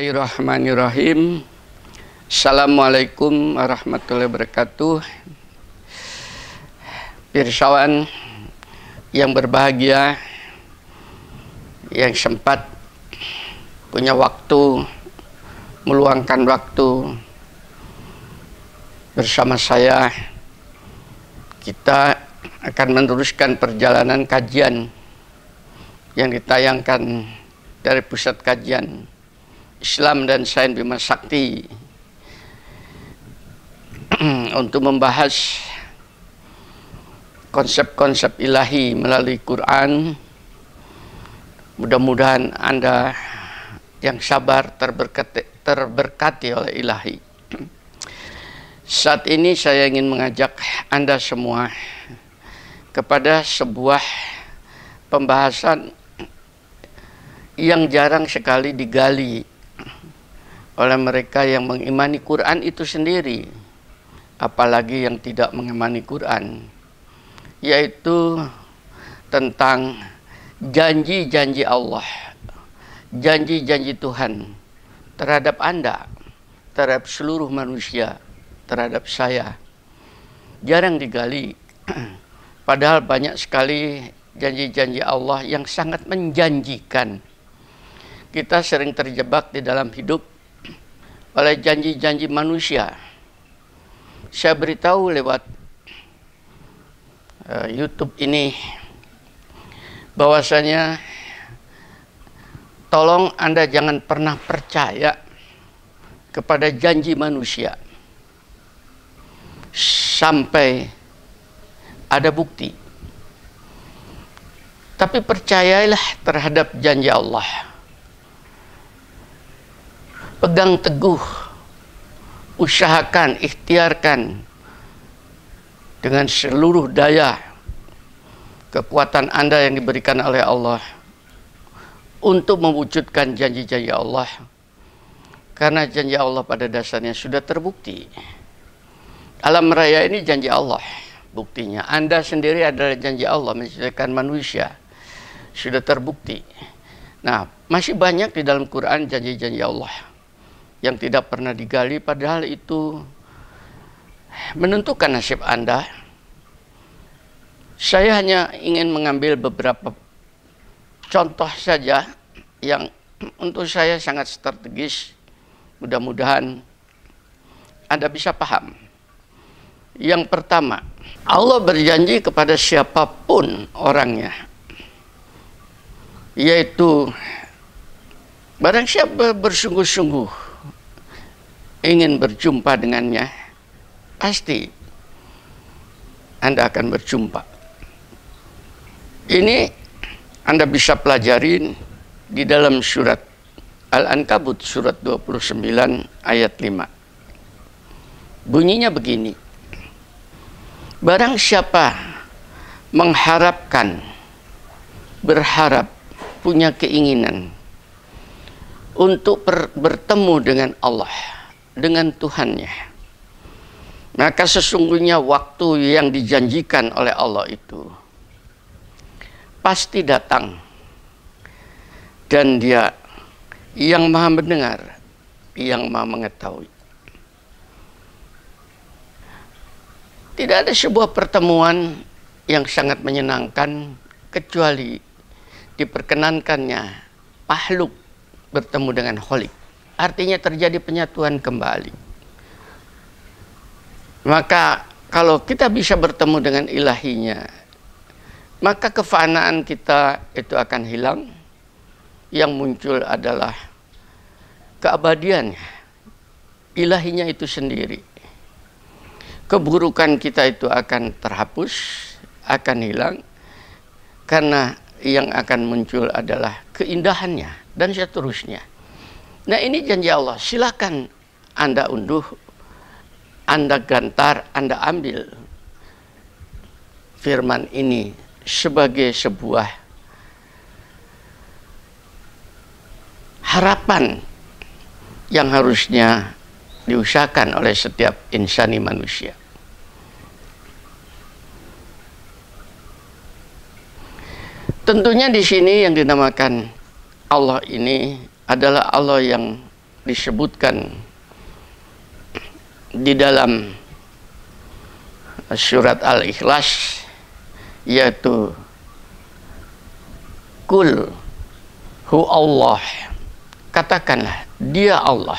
Bismillahirrahmanirrahim. Assalamualaikum warahmatullahi wabarakatuh. Pirsawan yang berbahagia, yang sempat punya waktu, meluangkan waktu bersama saya, kita akan meneruskan perjalanan kajian yang ditayangkan dari Pusat Kajian Islam dan Sains Bima Sakti untuk membahas konsep-konsep ilahi melalui Quran. Mudah-mudahan Anda yang sabar terberkati oleh ilahi. Saat ini saya ingin mengajak Anda semua kepada sebuah pembahasan yang jarang sekali digali oleh mereka yang mengimani Quran itu sendiri, apalagi yang tidak mengimani Quran, yaitu tentang janji-janji Allah, janji-janji Tuhan terhadap Anda, terhadap seluruh manusia, terhadap saya. Jarang digali, padahal banyak sekali janji-janji Allah yang sangat menjanjikan. Kita sering terjebak di dalam hidup oleh janji-janji manusia. Saya beritahu lewat YouTube ini bahwasanya tolong Anda jangan pernah percaya kepada janji manusia sampai ada bukti. Tapi percayalah terhadap janji Allah. Pegang teguh, usahakan, ikhtiarkan dengan seluruh daya kekuatan Anda yang diberikan oleh Allah untuk mewujudkan janji-janji Allah. Karena janji Allah pada dasarnya sudah terbukti. Alam raya ini janji Allah. Buktinya Anda sendiri adalah janji Allah menciptakan manusia. Sudah terbukti. Nah, masih banyak di dalam Quran janji-janji Allah yang tidak pernah digali, padahal itu menentukan nasib Anda. Saya hanya ingin mengambil beberapa contoh saja yang untuk saya sangat strategis. Mudah-mudahan Anda bisa paham. Yang pertama, Allah berjanji kepada siapapun orangnya, yaitu barang siapa bersungguh-sungguh ingin berjumpa dengannya, pasti Anda akan berjumpa. Ini Anda bisa pelajarin di dalam surat Al-Ankabut surat 29 ayat 5. Bunyinya begini: barang siapa mengharapkan, berharap, punya keinginan untuk bertemu dengan Allah, dengan Tuhannya, maka sesungguhnya waktu yang dijanjikan oleh Allah itu pasti datang. Dan Dia yang Maha mendengar, yang Maha mengetahui. Tidak ada sebuah pertemuan yang sangat menyenangkan kecuali diperkenankannya makhluk bertemu dengan Khalik. Artinya terjadi penyatuan kembali. Maka kalau kita bisa bertemu dengan ilahinya, maka kefanaan kita itu akan hilang. Yang muncul adalah keabadiannya, ilahinya itu sendiri. Keburukan kita itu akan terhapus, akan hilang, karena yang akan muncul adalah keindahannya dan seterusnya. Nah, ini janji Allah. Silakan Anda unduh, Anda gantar, Anda ambil firman ini sebagai sebuah harapan yang harusnya diusahakan oleh setiap insani manusia. Tentunya di sini yang dinamakan Allah ini adalah Allah yang disebutkan di dalam surat Al-Ikhlas, yaitu Kul hu Allah, katakanlah dia Allah,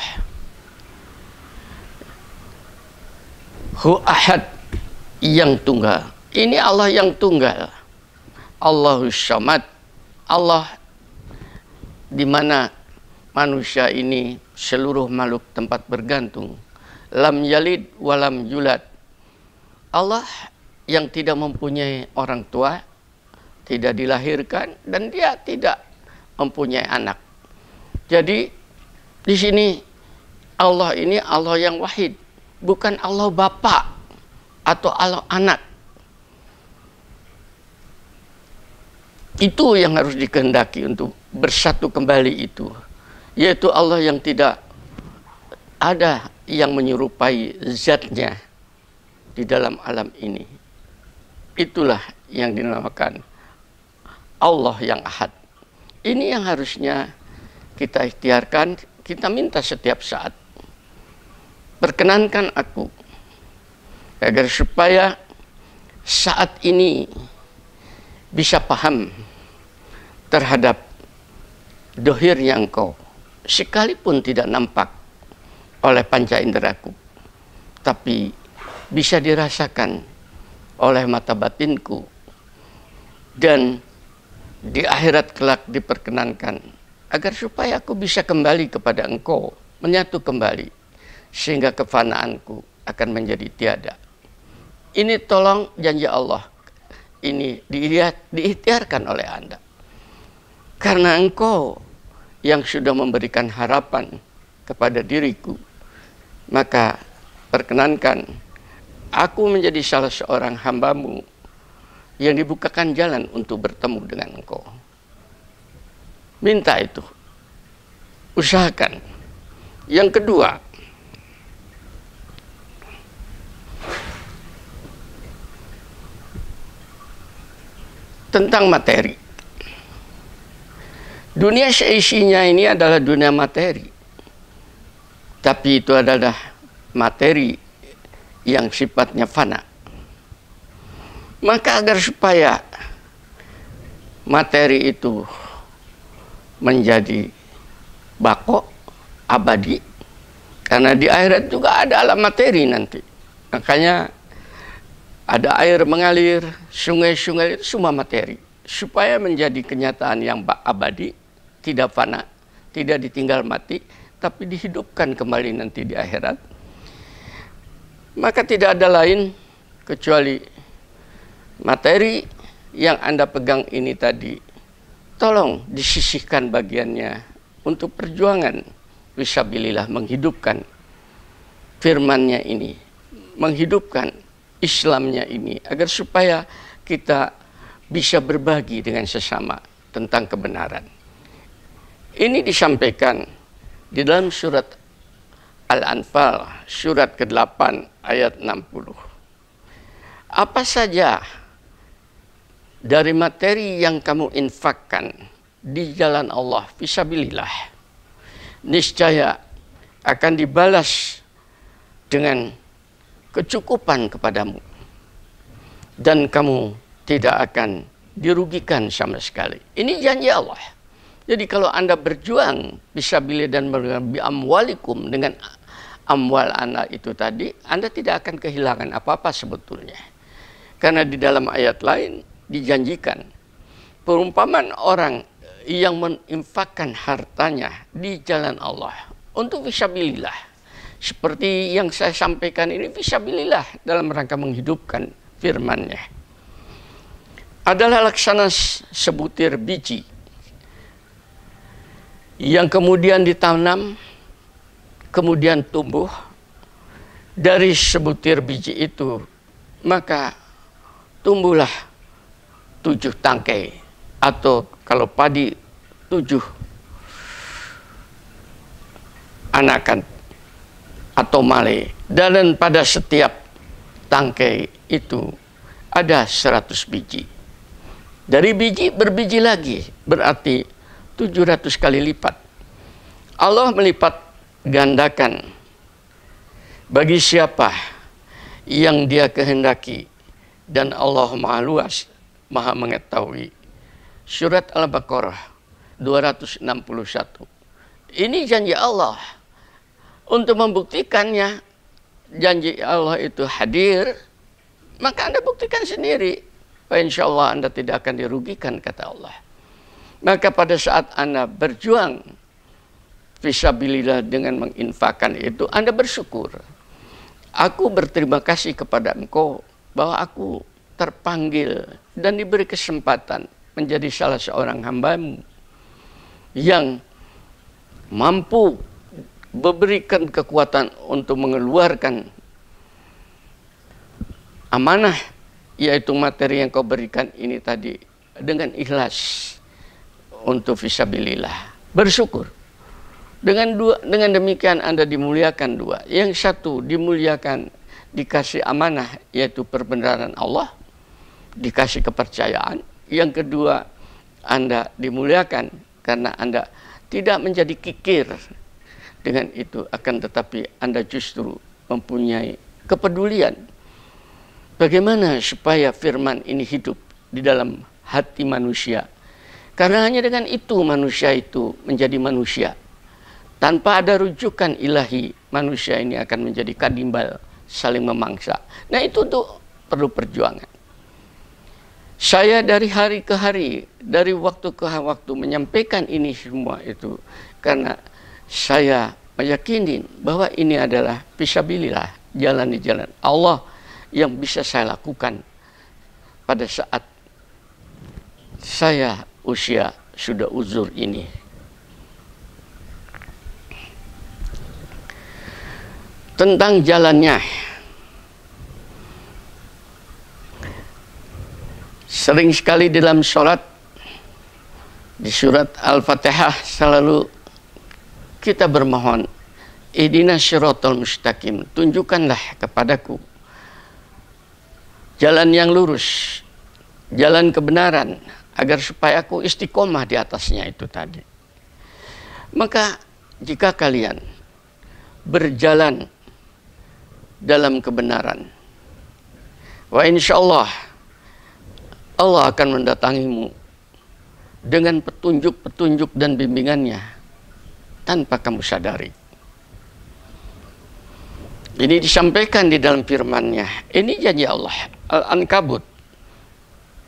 hu ahad, yang tunggal. Ini Allah yang tunggal, Allahus samad, Allah di mana manusia ini seluruh makhluk tempat bergantung. Lam yalid walam yulad, Allah yang tidak mempunyai orang tua, tidak dilahirkan, dan dia tidak mempunyai anak. Jadi di sini Allah ini Allah yang wahid, bukan Allah Bapa atau Allah anak. Itu yang harus dikehendaki untuk bersatu kembali itu, yaitu Allah yang tidak ada yang menyerupai zatnya di dalam alam ini. Itulah yang dinamakan Allah yang ahad. Ini yang harusnya kita ikhtiarkan, kita minta setiap saat. Perkenankan aku agar supaya saat ini bisa paham terhadap dohirnya engkau, sekalipun tidak nampak oleh panca inderaku, tapi bisa dirasakan oleh mata batinku, dan di akhirat kelak diperkenankan agar supaya aku bisa kembali kepada engkau, menyatu kembali, sehingga kefanaanku akan menjadi tiada. Ini tolong janji Allah, ini diikhtiarkan oleh Anda, karena engkau yang sudah memberikan harapan kepada diriku, maka perkenankan aku menjadi salah seorang hambamu yang dibukakan jalan untuk bertemu dengan engkau. Minta itu, usahakan. Yang kedua, tentang materi. Dunia seisinya ini adalah dunia materi, tapi itu adalah materi yang sifatnya fana. Maka agar supaya materi itu menjadi bako, abadi, karena di akhirat juga ada alam materi nanti. Makanya ada air mengalir, sungai-sungai itu semua materi. Supaya menjadi kenyataan yang abadi, tidak fana, tidak ditinggal mati, tapi dihidupkan kembali nanti di akhirat. Maka tidak ada lain kecuali materi yang Anda pegang ini tadi, tolong disisihkan bagiannya untuk perjuangan fisabilillah, menghidupkan firman-Nya ini, menghidupkan Islamnya ini, agar supaya kita bisa berbagi dengan sesama tentang kebenaran. Ini disampaikan di dalam surat Al-Anfal, surat ke-8 ayat 60. Apa saja dari materi yang kamu infakkan di jalan Allah fisabilillah, niscaya akan dibalas dengan kecukupan kepadamu, dan kamu tidak akan dirugikan sama sekali. Ini janji Allah. Jadi kalau Anda berjuang fisabilillah dan amwalikum, dengan amwal Anda itu tadi, Anda tidak akan kehilangan apa-apa sebetulnya. Karena di dalam ayat lain dijanjikan perumpamaan orang yang menginfakkan hartanya di jalan Allah untuk fisabilillah, seperti yang saya sampaikan ini, fisabilillah dalam rangka menghidupkan firman-Nya, adalah laksana sebutir biji yang kemudian ditanam, kemudian tumbuh. Dari sebutir biji itu maka tumbuhlah 7 tangkai, atau kalau padi 7 anakan atau male, dan pada setiap tangkai itu ada 100 biji. Dari biji berbiji lagi, berarti 700 kali lipat. Allah melipat gandakan bagi siapa yang Dia kehendaki, dan Allah Maha Luas, Maha Mengetahui. Surat Al-Baqarah 261. Ini janji Allah. Untuk membuktikannya janji Allah itu hadir, maka Anda buktikan sendiri. Insya Allah Anda tidak akan dirugikan, kata Allah. Maka pada saat Anda berjuang fisabilillah dengan menginfakkan itu, Anda bersyukur. Aku berterima kasih kepada Engkau bahwa aku terpanggil dan diberi kesempatan menjadi salah seorang hamba-Mu yang mampu memberikan kekuatan untuk mengeluarkan amanah, yaitu materi yang Kau berikan ini tadi, dengan ikhlas untuk fisabilillah. Bersyukur. Dengan demikian Anda dimuliakan dua. Yang satu dimuliakan, dikasih amanah, yaitu perbenaran Allah, dikasih kepercayaan. Yang kedua, Anda dimuliakan karena Anda tidak menjadi kikir dengan itu, akan tetapi Anda justru mempunyai kepedulian. Bagaimana supaya firman ini hidup di dalam hati manusia? Karena hanya dengan itu manusia itu menjadi manusia. Tanpa ada rujukan ilahi, manusia ini akan menjadi kadimbal, saling memangsa. Nah, itu tuh perlu perjuangan. Saya dari hari ke hari, dari waktu ke waktu menyampaikan ini semua itu karena saya meyakini bahwa ini adalah fisabilillah, jalan di jalan Allah yang bisa saya lakukan pada saat saya usia sudah uzur ini. Tentang jalannya, sering sekali dalam sholat, di surat Al-Fatihah selalu kita bermohon, ihdinas siratal mustaqim, tunjukkanlah kepadaku jalan yang lurus, jalan kebenaran, agar supaya aku istiqomah di atasnya itu tadi. Maka jika kalian berjalan dalam kebenaran, wa insyaallah Allah akan mendatangimu dengan petunjuk-petunjuk dan bimbingannya tanpa kamu sadari. Ini disampaikan di dalam firman-Nya. Ini janji Allah. Al-Ankabut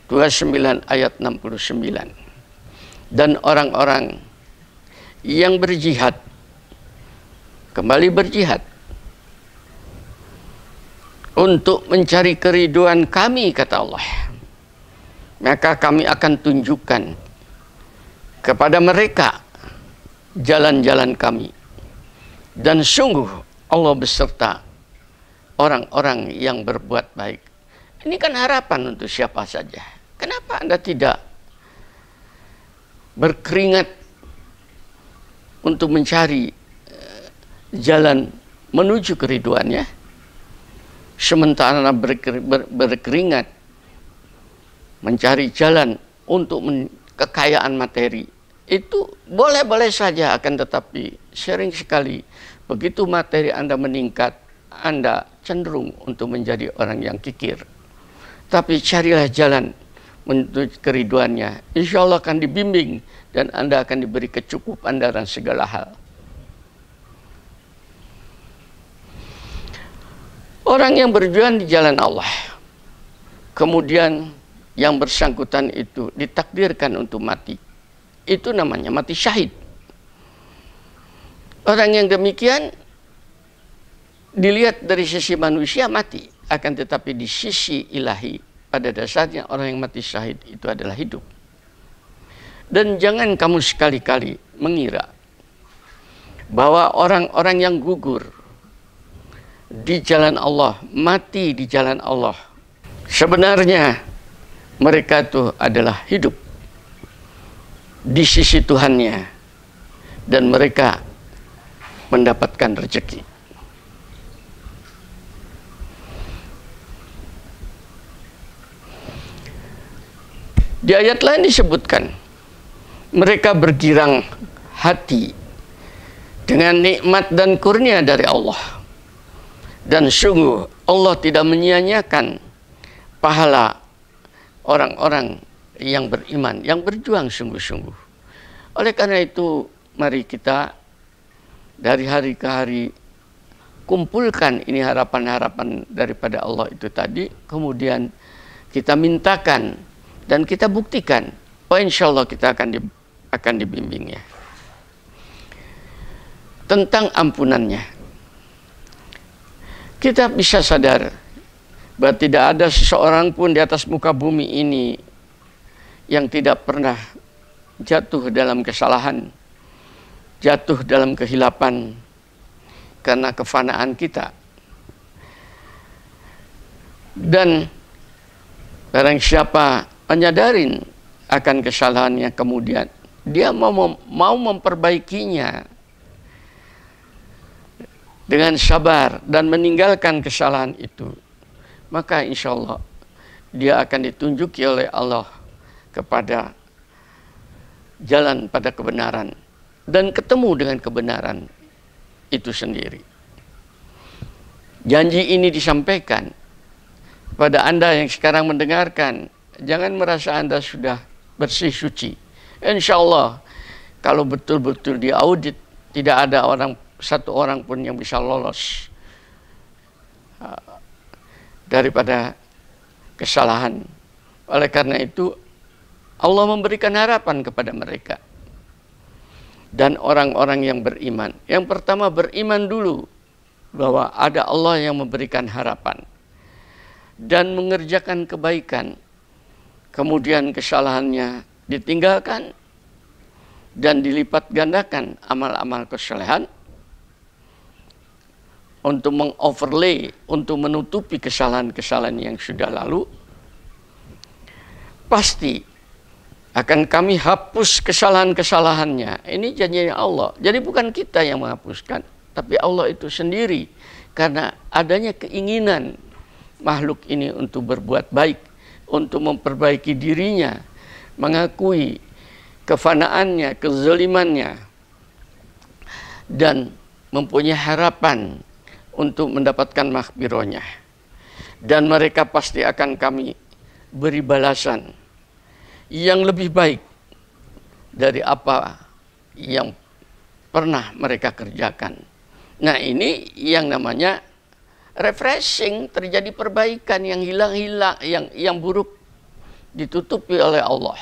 29 ayat 69. Dan orang-orang yang berjihad, kembali berjihad untuk mencari keriduan kami, kata Allah, maka kami akan tunjukkan kepada mereka jalan-jalan kami. Dan sungguh Allah beserta orang-orang yang berbuat baik. Ini kan harapan untuk siapa saja. Kenapa Anda tidak berkeringat untuk mencari jalan menuju keriduannya, sementara berkeringat mencari jalan untuk kekayaan materi? Itu boleh-boleh saja, akan tetapi sering sekali begitu materi Anda meningkat, Anda cenderung untuk menjadi orang yang kikir. Tapi carilah jalan menuju keriduannya. Insya Allah akan dibimbing dan Anda akan diberi kecukupan dalam segala hal. Orang yang berjuang di jalan Allah, kemudian yang bersangkutan itu ditakdirkan untuk mati, itu namanya mati syahid. Orang yang demikian dilihat dari sisi manusia mati, akan tetapi di sisi ilahi pada dasarnya orang yang mati syahid itu adalah hidup. Dan jangan kamu sekali-kali mengira bahwa orang-orang yang gugur di jalan Allah, mati di jalan Allah, sebenarnya mereka itu adalah hidup di sisi Tuhannya dan mereka mendapatkan rezeki. Di ayat lain disebutkan mereka bergirang hati dengan nikmat dan kurnia dari Allah. Dan sungguh Allah tidak menyia-nyiakan pahala orang-orang yang beriman, yang berjuang sungguh-sungguh. Oleh karena itu, mari kita dari hari ke hari kumpulkan ini harapan-harapan daripada Allah itu tadi, kemudian kita mintakan dan kita buktikan, insya Allah kita akan dibimbingnya. Tentang ampunannya, kita bisa sadar bahwa tidak ada seseorang pun di atas muka bumi ini yang tidak pernah jatuh dalam kesalahan, jatuh dalam kehilapan karena kefanaan kita. Dan barang siapa menyadarin akan kesalahannya, kemudian dia mau memperbaikinya dengan sabar dan meninggalkan kesalahan itu, maka insya Allah dia akan ditunjuki oleh Allah kepada jalan pada kebenaran dan ketemu dengan kebenaran itu sendiri. Janji ini disampaikan pada Anda yang sekarang mendengarkan. Jangan merasa Anda sudah bersih suci. Insya Allah kalau betul-betul diaudit, tidak ada satu orang pun yang bisa lolos daripada kesalahan. Oleh karena itu Allah memberikan harapan kepada mereka dan orang-orang yang beriman. Yang pertama, beriman dulu bahwa ada Allah yang memberikan harapan dan mengerjakan kebaikan, kemudian kesalahannya ditinggalkan dan dilipat gandakan amal-amal kesalehan untuk mengoverlay, untuk menutupi kesalahan-kesalahan yang sudah lalu. Pasti akan kami hapus kesalahan-kesalahannya. Ini janjinya Allah. Jadi bukan kita yang menghapuskan, tapi Allah itu sendiri. Karena adanya keinginan makhluk ini untuk berbuat baik, untuk memperbaiki dirinya, mengakui kefanaannya, kezalimannya, dan mempunyai harapan untuk mendapatkan maghfirahnya. Dan mereka pasti akan kami beri balasan yang lebih baik dari apa yang pernah mereka kerjakan. Nah, ini yang namanya refreshing, terjadi perbaikan yang hilang-hilang, yang buruk ditutupi oleh Allah.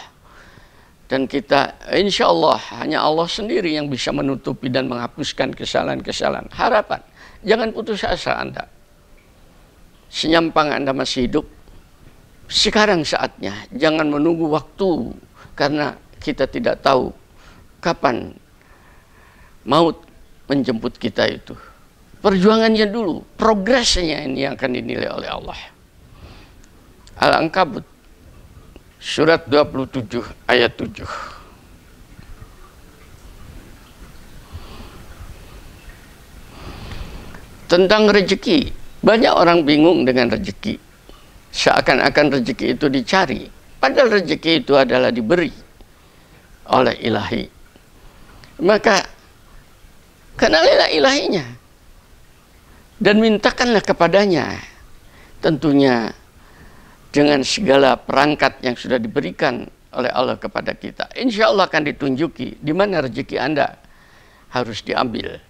Dan kita insya Allah hanya Allah sendiri yang bisa menutupi dan menghapuskan kesalahan-kesalahan. Harapan, jangan putus asa Anda. Senyampang Anda masih hidup, sekarang saatnya. Jangan menunggu waktu, karena kita tidak tahu kapan maut menjemput kita itu. Perjuangannya dulu, progresnya ini yang akan dinilai oleh Allah. Al-Ankabut surat 27 ayat 7. Tentang rezeki, banyak orang bingung dengan rezeki. Seakan-akan rezeki itu dicari, padahal rezeki itu adalah diberi oleh ilahi. Maka kenalilah ilahinya dan mintakanlah kepadanya, tentunya dengan segala perangkat yang sudah diberikan oleh Allah kepada kita. Insya Allah akan ditunjuki di mana rezeki Anda harus diambil.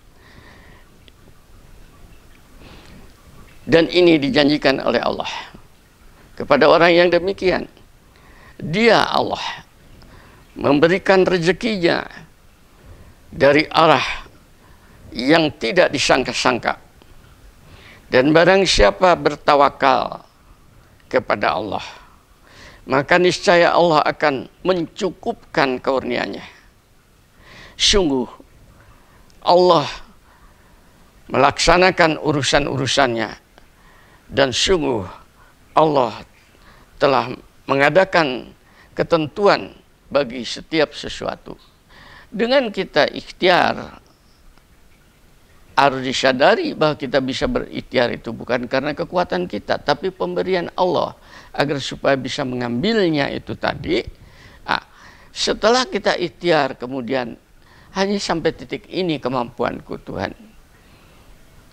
Dan ini dijanjikan oleh Allah kepada orang yang demikian. Dia Allah memberikan rezekinya dari arah yang tidak disangka-sangka. Dan barang siapa bertawakal kepada Allah, maka niscaya Allah akan mencukupkan karunia-Nya. Sungguh Allah melaksanakan urusan-urusannya, dan sungguh Allah telah mengadakan ketentuan bagi setiap sesuatu. Dengan kita ikhtiar, harus disadari bahwa kita bisa berikhtiar itu bukan karena kekuatan kita, tapi pemberian Allah agar supaya bisa mengambilnya itu tadi. Setelah kita ikhtiar, kemudian hanya sampai titik ini kemampuanku Tuhan.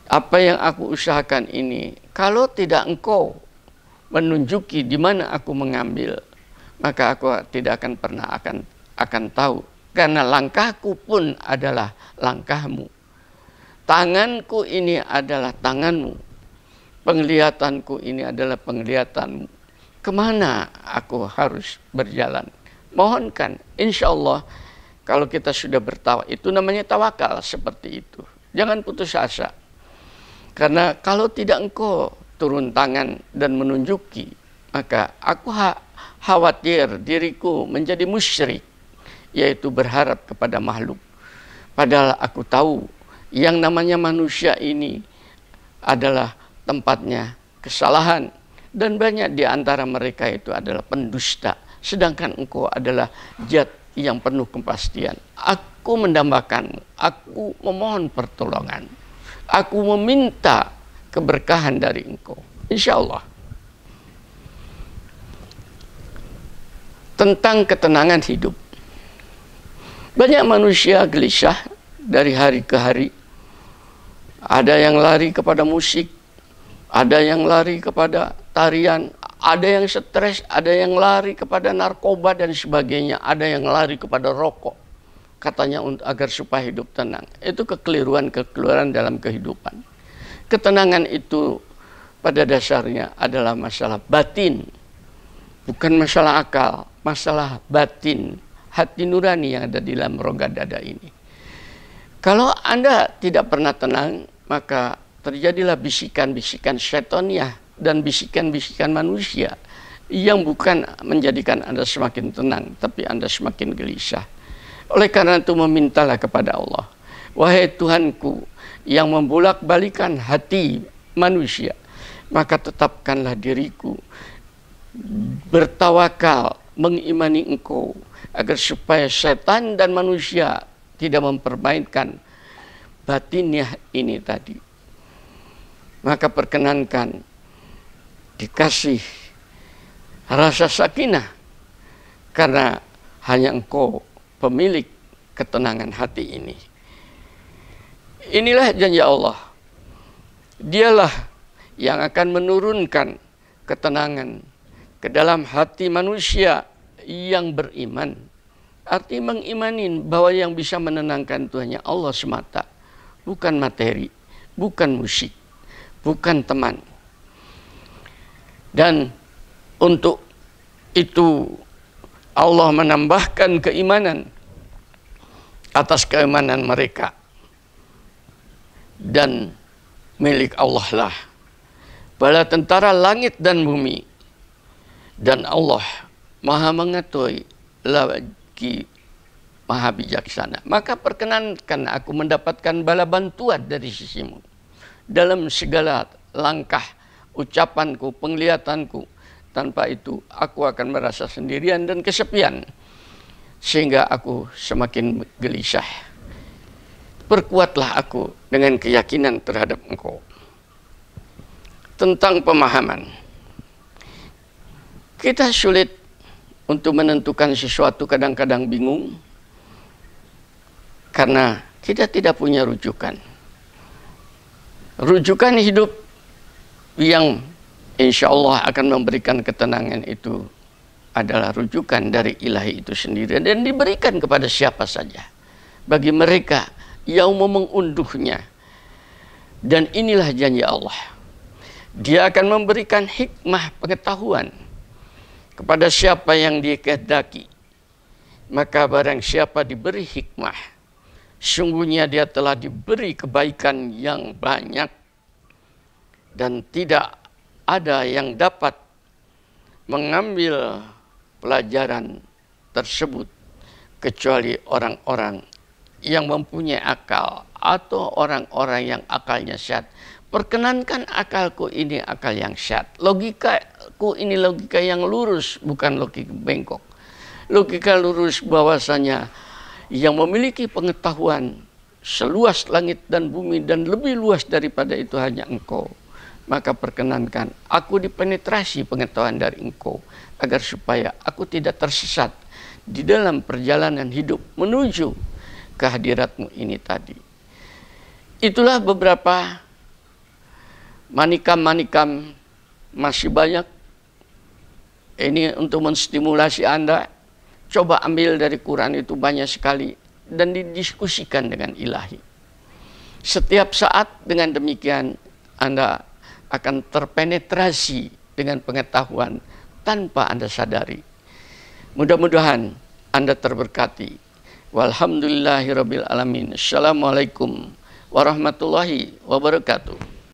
Apa yang aku usahakan ini, kalau tidak Engkau menunjuki di mana aku mengambil, maka aku tidak akan pernah akan tahu. Karena langkahku pun adalah langkahmu. Tanganku ini adalah tanganmu. Penglihatanku ini adalah penglihatanmu. Kemana aku harus berjalan? Mohonkan, insya Allah kalau kita sudah bertawakal, itu namanya tawakal seperti itu. Jangan putus asa. Karena kalau tidak Engkau turun tangan dan menunjuki, maka aku khawatir diriku menjadi musyrik, yaitu berharap kepada makhluk. Padahal aku tahu yang namanya manusia ini adalah tempatnya kesalahan, dan banyak di antara mereka itu adalah pendusta. Sedangkan Engkau adalah zat yang penuh kepastian. Aku mendambakanmu, aku memohon pertolongan, aku meminta keberkahan dari Engkau. Insya Allah. Tentang ketenangan hidup. Banyak manusia gelisah dari hari ke hari. Ada yang lari kepada musik, ada yang lari kepada tarian, ada yang stres, ada yang lari kepada narkoba dan sebagainya, ada yang lari kepada rokok. Katanya agar supaya hidup tenang. Itu kekeliruan dalam kehidupan. Ketenangan itu pada dasarnya adalah masalah batin, bukan masalah akal, masalah batin, hati nurani yang ada di dalam rongga dada ini. Kalau Anda tidak pernah tenang, maka terjadilah bisikan-bisikan syaitaniyah dan bisikan-bisikan manusia yang bukan menjadikan Anda semakin tenang, tapi Anda semakin gelisah. Oleh karena itu memintalah kepada Allah. Wahai Tuhanku yang membolak-balikan hati manusia, maka tetapkanlah diriku bertawakal, mengimani Engkau, agar supaya setan dan manusia tidak mempermainkan batinnya ini tadi. Maka perkenankan dikasih rasa sakinah, karena hanya Engkau pemilik ketenangan hati ini. Inilah janji Allah. Dialah yang akan menurunkan ketenangan ke dalam hati manusia yang beriman. Arti mengimani bahwa yang bisa menenangkan itu hanya Allah semata. Bukan materi, bukan musik, bukan teman. Dan untuk itu Allah menambahkan keimanan atas keimanan mereka. Dan milik Allah lah bala tentara langit dan bumi. Dan Allah maha mengetahui lagi maha bijaksana. Maka perkenankan aku mendapatkan bala bantuan dari sisimu dalam segala langkah, ucapanku, penglihatanku. Tanpa itu aku akan merasa sendirian dan kesepian, sehingga aku semakin gelisah. Perkuatlah aku dengan keyakinan terhadap Engkau. Tentang pemahaman, kita sulit untuk menentukan sesuatu, kadang-kadang bingung karena kita tidak punya rujukan. Rujukan hidup yang insya Allah akan memberikan ketenangan itu adalah rujukan dari ilahi itu sendiri, dan diberikan kepada siapa saja bagi mereka yang mau mengunduhnya. Dan inilah janji Allah. Dia akan memberikan hikmah pengetahuan kepada siapa yang dikehendaki. Maka barang siapa diberi hikmah, sungguhnya dia telah diberi kebaikan yang banyak, dan tidak ada yang dapat mengambil pelajaran tersebut kecuali orang-orang yang mempunyai akal atau orang-orang yang akalnya sehat. Perkenankan akalku ini akal yang sehat. Logikaku ini logika yang lurus, bukan logika bengkok. Logika lurus bahwasanya yang memiliki pengetahuan seluas langit dan bumi dan lebih luas daripada itu hanya Engkau. Maka perkenankan aku dipenetrasi pengetahuan dari Engkau, agar supaya aku tidak tersesat di dalam perjalanan hidup menuju kehadiratmu ini tadi. Itulah beberapa manikam-manikam, masih banyak. Ini untuk menstimulasi Anda. Coba ambil dari Quran, itu banyak sekali. Dan didiskusikan dengan ilahi. Setiap saat dengan demikian Anda akan terpenetrasi dengan pengetahuan tanpa Anda sadari. Mudah-mudahan Anda terberkati. Walhamdulillahirabbil alamin. Assalamualaikum warahmatullahi wabarakatuh.